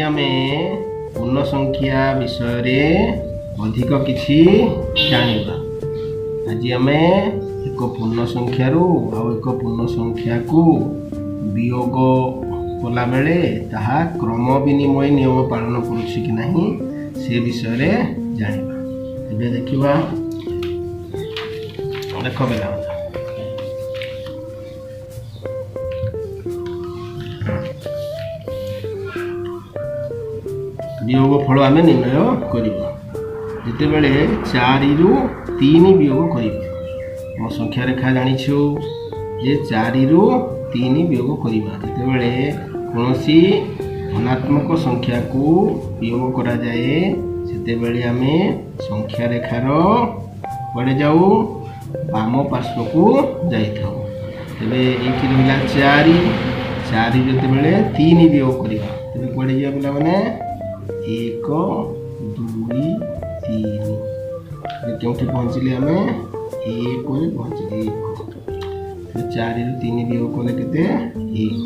आमे पूर्ण संख्या विषय अधिक किछि जानिबा। आज आमे एक पूर्ण संख्या रु एक पूर्ण संख्या को वियोग कला बेले ताहा क्रम विनिमय नियम पालन करुछि कि नहीं से विषय जानिबा। एबे देखिबा देखो बेला वियोग फल आम निर्णय करते 4 रु 3 वियोग कर संख्या रेखा जानिछु जे 4 रु 3 वियोग करवा जितेबले कौन धनात्मक संख्या को वियोग करा जाए सेतेबेले आम संख्या रेखार पड़े जाऊ बाम पार्श्व को जाइथाऊ। तेबे एठी रहिला 4 जितेबले 3 वियोग करवा तेबे पड़े जा पिला माने 1 2 3 क्योंकि पहुँचले आम 1 पहुँचले 4 रु 3 वियोग कले केते 1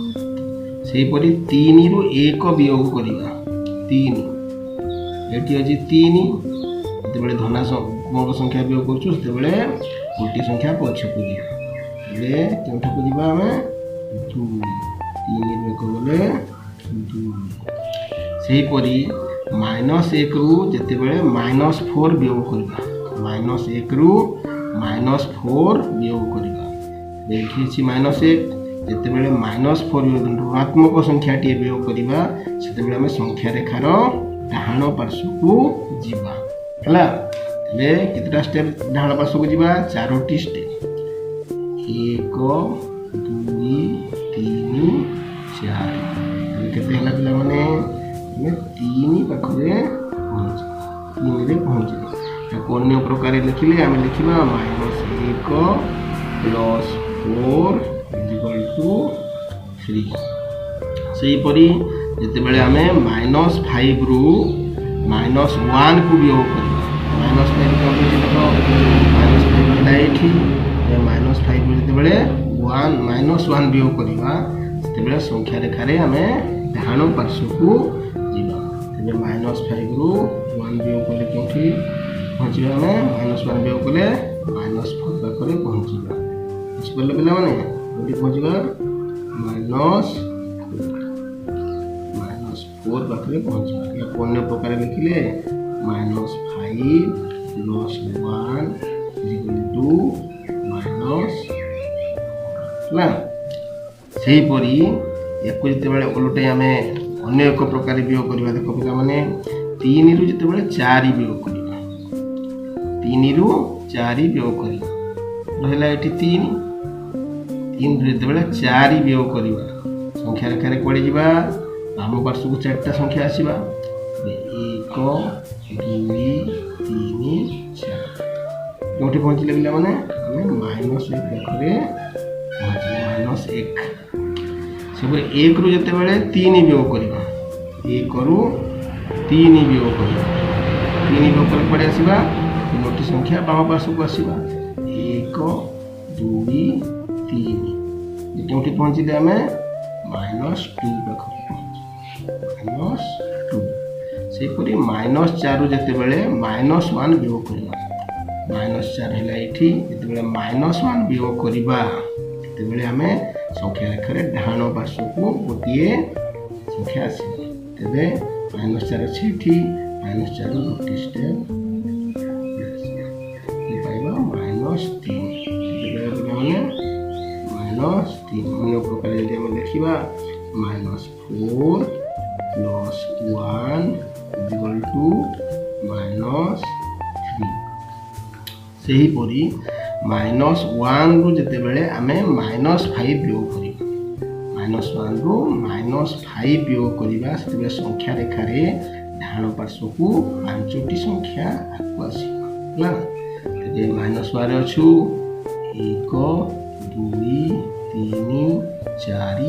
सेहीपरि 3 रु 1 वियोग करवा 3 एटी अछि 3 जेतेबेले धनात्मक संख्या वियोग करछु सेतेबेले गोटी संख्या पछकु जिबा एबे केउठा जिबा आम 2 3 रु 1 गले 2 सेहीपरि -1 रु जेतेबेले -4 वियोग करबा -1 रु -4 वियोग करबा देखि छि -1 जेतेबेले -4 ऋणात्मक संख्या टी वियोग करबा सेतेबेले हम संख्या रेखार डाहाण पार्श्व को जिबा हला। तबे केतरा स्टेप डाहाण पार्श्व को जिबा 4टी स्टेप 1 2 3 4 केते हला पिला माने 3 पाखरे पहुँच अन्य प्रकार लिखिले आम लिखा -1 + 4 = 3 सेहीपरि जितेबले आम -5 रु -1 को वियोग करवा -5 -5 जितेबले 1 वियोग करवा सेतेबले संख्या रेखारे आम डाहाण पार्श्व को जीवा तेबे -5 रु 1 वियोग कले केउठी पहुँचबा आम -1 वियोग कले -4 पाखरे पहुँचबा बुझि पड़ले पिला माने कोठी पहुँचबा -4 पाखरे पहुँचबा या अन्य प्रकार लिखिले -5 + 1 = ना सेहीपरि एको जितेबले ओलटे आम अन्य एक प्रकार वियोग करवा देख पिला माने 3 रु जितेबले 4 वियोग करवा 3 रु 4 वियोग करवा रहला एठी 3 रु जितेबले 4 वियोग करवा संख्या रेखारे पड़े जिबा बाम पार्श्व को 4टा संख्या आसीबा 1 2 3 4 जोठी पहुँचले पिला माने हम -1 पाखरे पहुँचले -1 सेपरि 1 रु जितेबले 3 वियोग करवा 1 रु 3 वियोग करवा 3 वियोग कर पड़े आसीबा 3टी संख्या बाम पार्श्व को आसीबा 1 2 3 जोठी पहुँचले आम -2 पाखरे -2 सेपरि -4 रु जितेबले -1 वियोग करवा -4 हैला एठी जितेबले -1 वियोग करवा तेबेले आम संख्या रेखारे डाहाण पार्श्व को गोटे संख्या आस तेबे -4 अछि एठी -4 गोटे स्टेप पाइबा -3 माने -3 अन्य प्रकार यदि हम लिखिबा -4 + 1 = -3 सेहीपरि -1 रु जितेबले आम -5 वियोग करवा -1 रु -5 वियोग करवा सेतेबले संख्या रेखारे डाहाण पार्श्व को 5टी संख्या आकु आसीबा तेबे -1 अछु 1 2 3 4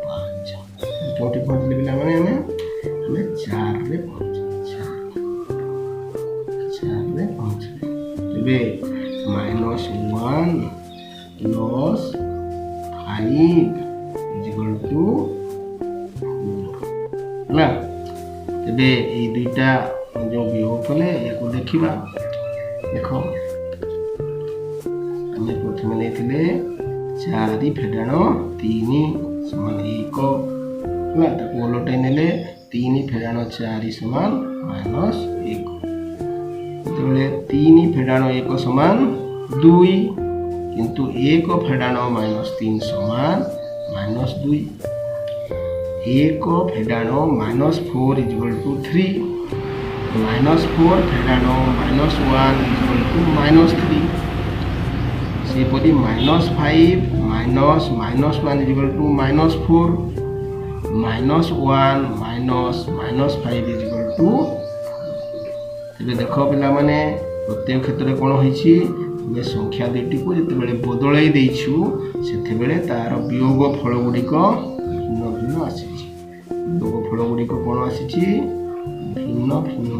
5 जोठी पहुँचले पिला माने आम 4 रे पहुँचले तेबे -1 + 5 = 4 ना तेबे ये दुईटा जो वियोग कले या देखा देख आम प्रथम नहीं 4 फेडाण 3 समान 1 ओलटे ने 3 फेडाण 4 समान -1 जो 3 फेडाण 1 समान 2 किंतु 1 फेडाण -3 समान -2 1 फेडाण -4 = 3 -4 फेडाण -1 = -3 सेपरी -5 -1 = -4 -1 -5 = तेरे देख पिला माने प्रत्येक क्षेत्र में कौन हो संख्या दुईटी को जिते बदल से तार वियोग फल गुड़िक भिन्न भिन्न आसी वियोग फल गुड़िक कौन आसी भिन्न भिन्न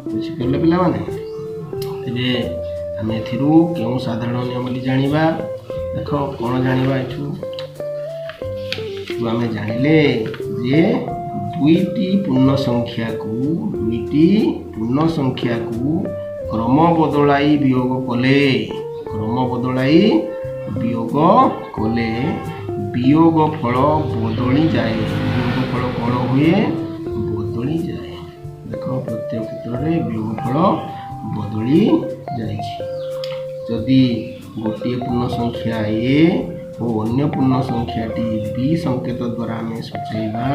बुझिपारे पिला माने तेरे आम क्यों साधारण नियम जाना देख कौन जाना आम जानिले जे दुईटी पूर्ण संख्या को क्रम बदलाई वियोग कले वियोग फल बदली जाए वियोग फल कौन हुए बदली जाए देख प्रत्येक क्षेत्र में वियोग फल बदली जाए जदि गोटे पूर्ण संख्या ए और अन्य पूर्ण संख्या टी बी संकेत द्वारा आम सूचेबा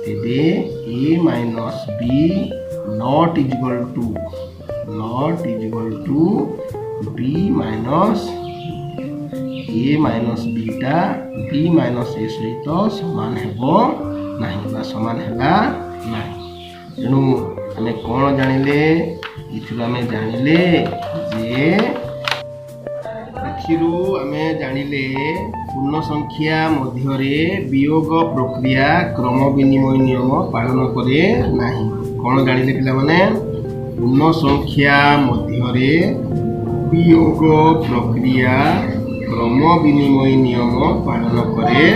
तेबे a - b not b minus a - b टा b - a सहित समान हेबो नाही बा समान हैला नाही तेणु आम कौन जानिले इथु आम जानिले जे आम जानिले पूर्ण संख्या मध्य वियोग प्रक्रिया क्रम विनिमय नियम पालन करे नाही कौन जानिले पिला माने पूर्ण संख्या मध्य वियोग प्रक्रिया क्रम विनिमय नियम पालन करे